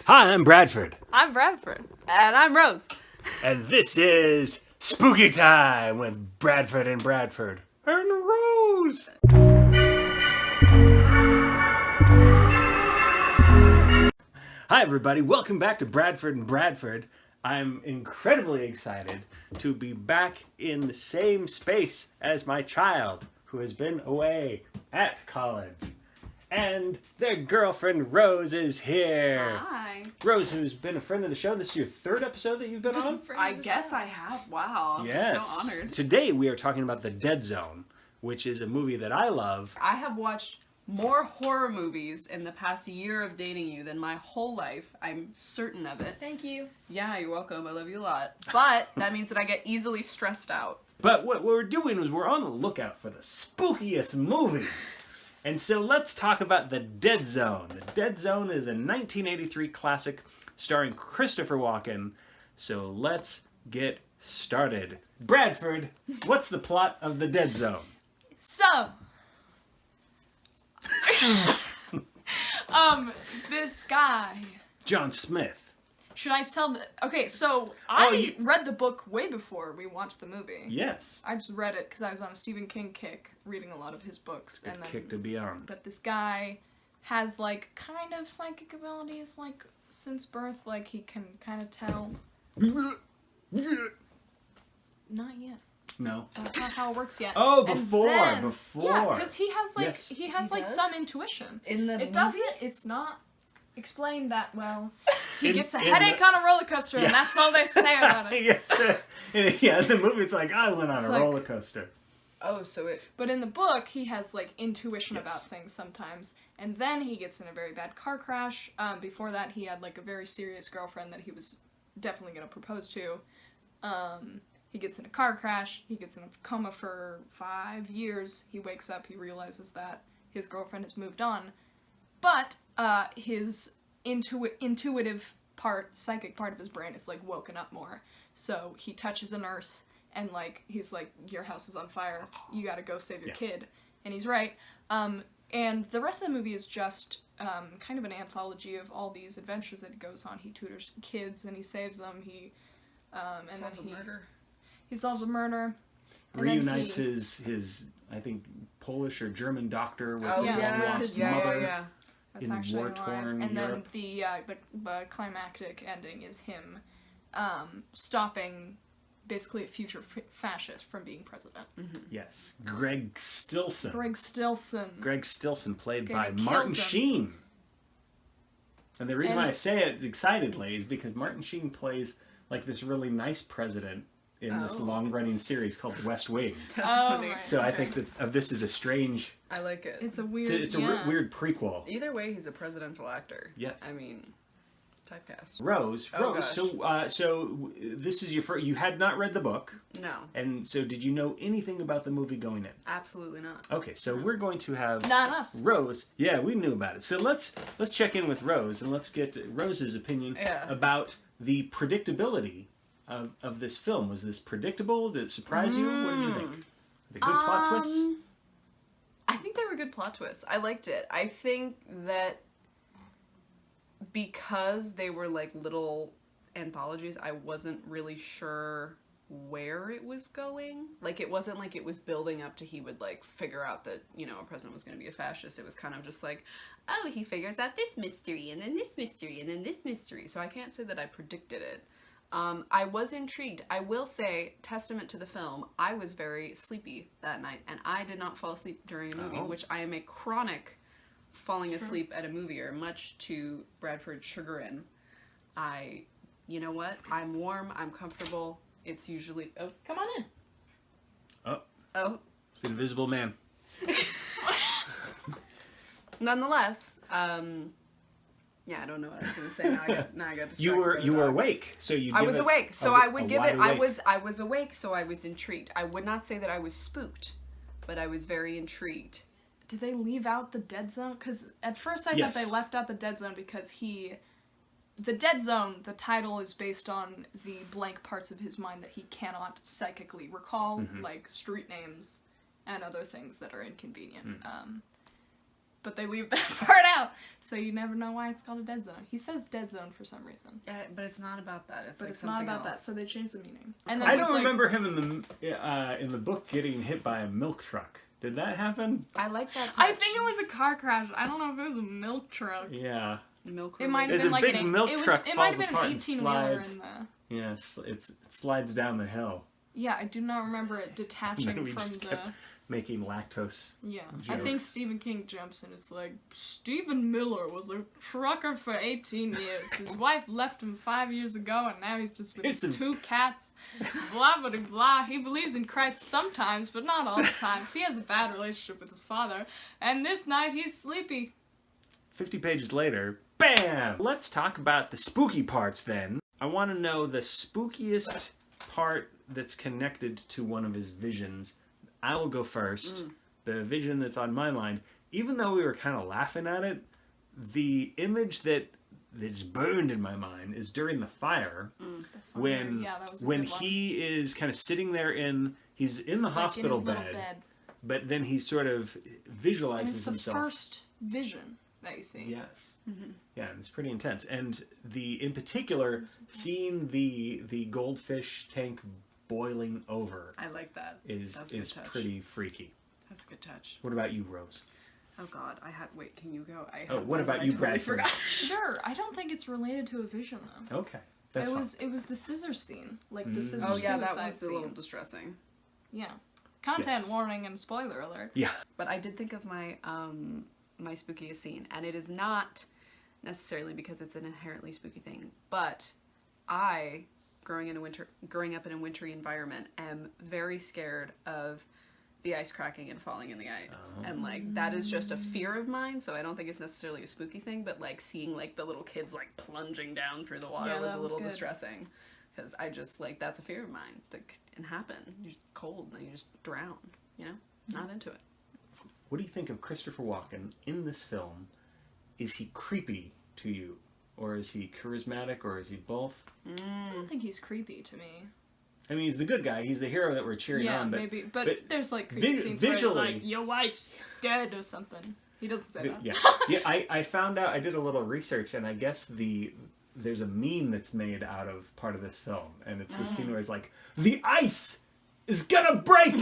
Hi, I'm Bradford. I'm Bradford. And I'm Rose. And this is Spooky Time with Bradford and Bradford. And Rose! Hi, everybody. Welcome back to Bradford and Bradford. I'm incredibly excited to be back in the same space as my child who has been away at college. And their girlfriend Rose is here. Hi. Rose, who's been a friend of the show. This is your third episode that you've been on? I guess I have. Wow. Yes. I'm so honored. Today we are talking about The Dead Zone, which is a movie that I love. I have watched more horror movies in the past year of dating you than my whole life. I'm certain of it. Thank you. Yeah, you're welcome. I love you a lot. But that means that I get easily stressed out. But what we're doing is we're on the lookout for the spookiest movie. And so let's talk about The Dead Zone. The Dead Zone is a 1983 classic starring Christopher Walken. So let's get started. Bradford, what's the plot of The Dead Zone? So, this guy. John Smith. Should I tell the... Okay, so read the book way before we watched the movie. Yes. I just read it because I was on a Stephen King kick, reading a lot of his books. Good kick to be on. But this guy has, like, kind of psychic abilities, like, since birth. Like, he can kind of tell. Not yet. No. That's not how it works yet. Oh, And before. Yeah, because he has, like, Yes. he has, He like, does? some intuition. In the It movie? doesn't. It's not explained that well. He In- gets a in headache on a roller coaster, Yeah. and that's all they say about it. Yes. Yeah, in the movie it's like, I went on It's a like- roller coaster. Oh, so it... But in the book, he has like intuition Yes. about things sometimes, and then he gets in a very bad car crash. Before that, he had like a very serious girlfriend that he was definitely going to propose to. He gets in a car crash. He gets in a coma for 5 years. He wakes up. He realizes that his girlfriend has moved on, but his intuitive part, psychic part of his brain is like woken up more. So he touches a nurse and like he's like, your house is on fire, you gotta go save your kid. And he's right. And the rest of the movie is just kind of an anthology of all these adventures that he goes on. He tutors kids and he saves them. He solves a murder. He solves a murder. And then Reunites his I think Polish or German doctor with Oh, his yeah. long lost His mother. Yeah. That's in actually war-torn alive. And Europe. then the climactic ending is him stopping basically a future fascist from being president. Yes. Greg Stilson. Greg Stilson. Greg Stilson, played Gonna by kills Martin him. Sheen. And the reason And- why I say it excitedly is because Martin Sheen plays like this really nice president in this long-running series called West Wing. That's Oh, funny. right. So I Okay. think that this is a strange... I like it. It's a weird. It's a weird prequel. Either way, he's a presidential actor. Yes. I mean, typecast. Rose, Oh, Rose. gosh. So this is your first. You had not read the book, No, and so did you know anything about the movie going in? absolutely not. Okay, so we're going to have Not us. Rose. Yeah, we knew about it. So let's check in with Rose and let's get Rose's opinion Yeah. about the predictability of this film. Was this predictable? Did it surprise you? What did you think? The good plot twists. I think they were good plot twists. I liked it. I think that because they were like little anthologies, I wasn't really sure where it was going. Like, it wasn't like it was building up to he would like figure out that, you know, a president was going to be a fascist. It was kind of just like, oh, he figures out this mystery and then this mystery and then this mystery. So I can't say that I predicted it. I was intrigued. I will say, testament to the film, I was very sleepy that night, and I did not fall asleep during a movie, which I am a chronic falling asleep at a movie, much to Bradford's chagrin. You know what? I'm warm, I'm comfortable. It's usually, oh, come on in. Oh. It's the Invisible Man. Nonetheless, yeah, I don't know what I was going to say. Now I got distracted. You by the were dog. awake, so you. I give was it awake, so a- I would a give wide it. awake. I was awake, so I was intrigued. I would not say that I was spooked, but I was very intrigued. Did they leave out the dead zone? Because at first I Yes. thought they left out the dead zone because the dead zone, the title is based on the blank parts of his mind that he cannot psychically recall, like street names and other things that are inconvenient. but they leave that part out, so you never know why it's called a dead zone. He says dead zone for some reason. Yeah, but it's not about that. It's But like it's not something about that, else. so they changed the meaning. And then I he's don't like, remember him in the book getting hit by a milk truck. Did that happen? I like that touch. I think it was a car crash. I don't know if it was a milk truck. Yeah. Milk. It might have There's been a like big milk truck it might have falls been apart an and 18-wheeler slides. in the... Yeah, it slides down the hill. Yeah, I do not remember it And detaching then we from just the... kept making lactose. Yeah, I think jokes. Stephen King jumps in. It's like, Stephen Miller was a trucker for 18 years. His wife left him 5 years ago, and now he's just with Here's his some- 2 cats. Blah, blah, blah. He believes in Christ sometimes, but not all the times. He has a bad relationship with his father, and this night he's sleepy. 50 pages later, bam! Let's talk about the spooky parts then. I want to know the spookiest part that's connected to one of his visions. I will go first. The vision that's on my mind, even though we were kind of laughing at it, the image that's burned in my mind is during the fire. When Yeah, that was a when good one. he is kind of sitting there he's in the It's like hospital in his little bed, but then he sort of And visualizes it's the himself. first vision that you see. Yes. Yeah, and it's pretty intense. And in particular, seeing the goldfish tank boiling over I like that. is That's a good touch. pretty freaky. That's a good touch. What about you, Rose? Oh God, wait. Can you go? What one about that I you, totally Bradford? Forgot. Sure, I don't think it's related to a vision though. Okay, that's fine. It was the scissors scene, like the scissors Oh yeah, that suicide was a scene. little distressing. Yeah, content Yes. warning and spoiler alert. Yeah. But I did think of my my spookiest scene, and it is not necessarily because it's an inherently spooky thing, but I, growing up in a wintry environment, am very scared of the ice cracking and falling in the ice. And like that is just a fear of mine, so I don't think it's necessarily a spooky thing, but like seeing like the little kids like plunging down through the water Yeah, was that a was little good. distressing. Because I just like that's a fear of mine that can happen. You're just cold and you just drown, you know? Not into it. What do you think of Christopher Walken in this film? Is he creepy to you? Or is he charismatic? Or is he both? I don't think he's creepy to me. I mean, he's the good guy. He's the hero that we're cheering Yeah, on. But maybe, but there's like creepy vi- scenes visually- where it's like, your wife's dead or something. He doesn't say that. Yeah. I found out. I did a little research, and I guess there's a meme that's made out of part of this film, and it's the scene where it's like, the ice is gonna break.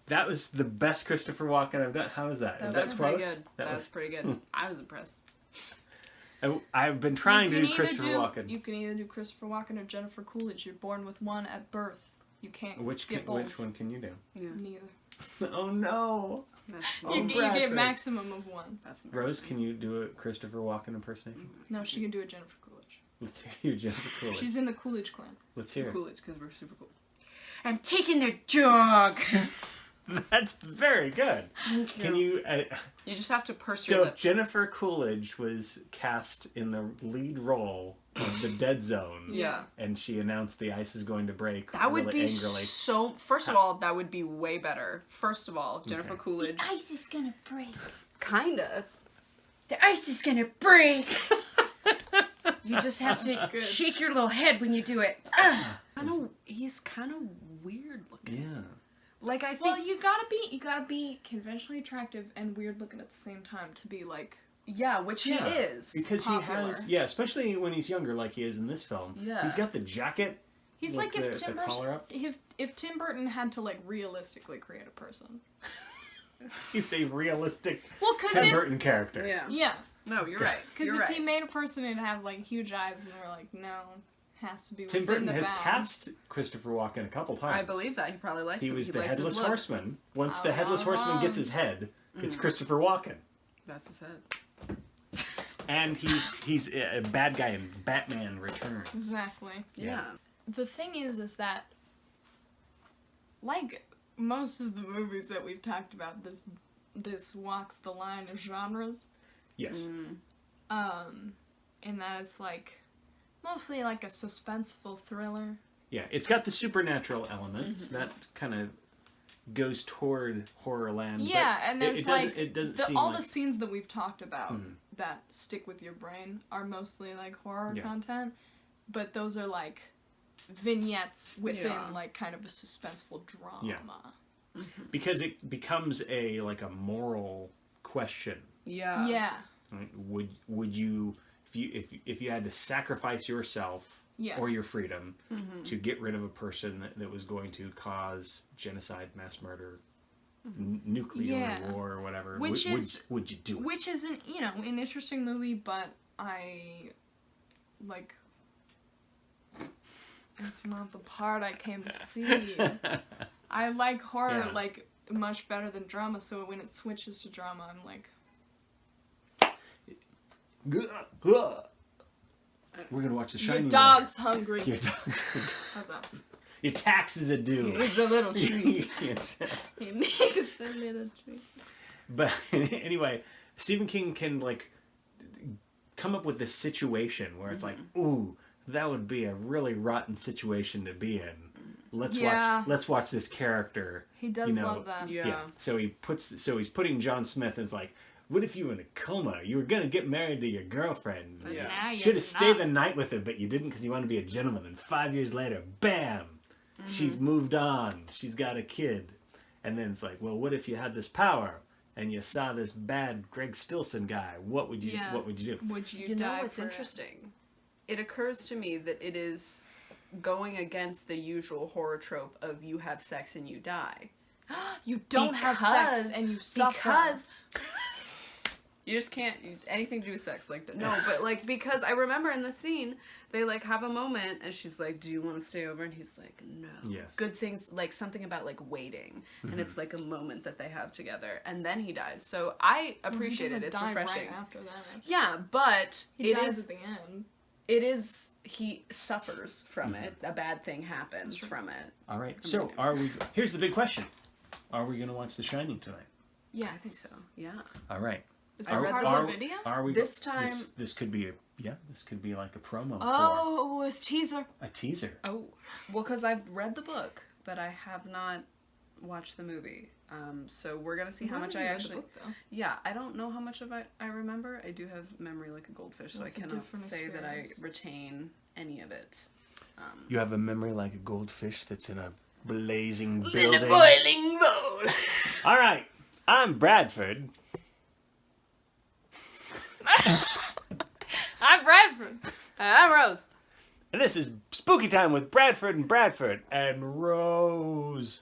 That was the best Christopher Walken I've done. How was that? Was That's that pretty close? good. That was pretty good. I was impressed. I've been trying to You do can Christopher either Walken. You can either do Christopher Walken or Jennifer Coolidge. You're born with one at birth. You can't Which get both. which one can you do? Yeah. Neither. Oh no. That's Oh, you Bradford. get maximum of one. that's Rose, embarrassing. can you do a Christopher Walken impersonation? No, she can do a Jennifer Coolidge. Let's hear you, Jennifer Coolidge. She's in the Coolidge clan. Let's hear it. Coolidge because we're super cool. I'm taking their dog. That's very good. Thank you. Can you? You just have to purse So your if lips. Jennifer Coolidge was cast in the lead role of the Dead Zone, Yeah. and she announced the ice is going to break, That would really be angrily. so. First of all, that would be way better. First of all, Jennifer Okay. Coolidge. Ice is gonna break. Kinda. The ice is gonna break. You just have to good. shake your little head when you do it. He's kind of weird looking. Yeah. Like I think. Well, you gotta be conventionally attractive and weird looking at the same time to be like. yeah, which Yeah. he is. Because popular. he has, especially when he's younger, like he is in this film. Yeah. He's got the jacket. He's with like if the Tim collar up. Burton, if Tim Burton had to like realistically create a person. He's a realistic Well, cause Tim if, Burton character. Yeah. yeah, No, you're right. because You're if right. he made a person it'd have like huge eyes and we're like, no, has to be Tim within Burton the has bounds. cast Christopher Walken a couple times. I believe that he probably likes. He him. was He the likes his Headless look. Horseman. Once the Oh, Headless Horseman gets wow. his head, it's Christopher Walken. That's his head. And he's a bad guy in Batman Returns. Exactly. Yeah. The thing is that, like most of the movies that we've talked about, this walks the line of genres. Yes. In that it's like mostly like a suspenseful thriller. Yeah, it's got the supernatural elements that kind of goes toward horror land. Yeah, but and there's it doesn't seem all like, the scenes that we've talked about that stick with your brain are mostly like horror Yeah. content, but those are like vignettes within Yeah. like kind of a suspenseful drama. Yeah. because it becomes a moral question Yeah. Yeah. Right? Would you if you had to sacrifice yourself Yeah. or your freedom to get rid of a person that was going to cause genocide, mass murder, nuclear war, or whatever, would you do it? Which is an interesting movie, but I like. It's not the part I came to see. I like horror like much better than drama, so when it switches to drama, I'm like, we're gonna watch The Shining. your dog's hungry. Your dog's How's that? Your taxes are due. It's a little treat. He needs a little treat. But anyway, Stephen King can like come up with this situation where it's like, ooh, that would be a really rotten situation to be in. Let's watch this character. He does love that. Yeah. So he's putting John Smith as like, what if you were in a coma? You were gonna get married to your girlfriend. Yeah. Now you're Should have stayed not. the night with her, but you didn't because you wanted to be a gentleman. And 5 years later, bam, she's moved on. She's got a kid. And then it's like, well, what if you had this power and you saw this bad Greg Stilson guy? What would you do? Would you You die know what's for interesting? It occurs to me that it is going against the usual horror trope of you have sex and you die. You don't have sex and you suffer. Because you just can't anything to do with sex, like no, but like because I remember in the scene they like have a moment and she's like, "Do you want to stay over?" And he's like, "No." Yes. Good things, like something about like waiting, and it's like a moment that they have together, and then he dies. So I appreciate it. It's refreshing. Right after that. Yeah, but He it dies is. at the end. It is. He suffers from it. A bad thing happens from it. All right. So here's the big question: are we gonna watch The Shining tonight? Yeah, I think so. Yeah. All right. Is that part of the video? Are we This time? This could be this could be like a promo Oh, a teaser. for a teaser. Oh, well, because I've read the book, but I have not watched the movie. So we're gonna see how much I actually. Book, though. Yeah, I don't know how much of it I remember. I do have memory like a goldfish, so I That's a cannot different say that I experience. retain any of it. You have a memory like a goldfish that's in a blazing In building. a boiling bowl. All right. I'm Bradford. I'm Bradford. I'm Rose. And this is Spooky Time with Bradford and Bradford and Rose.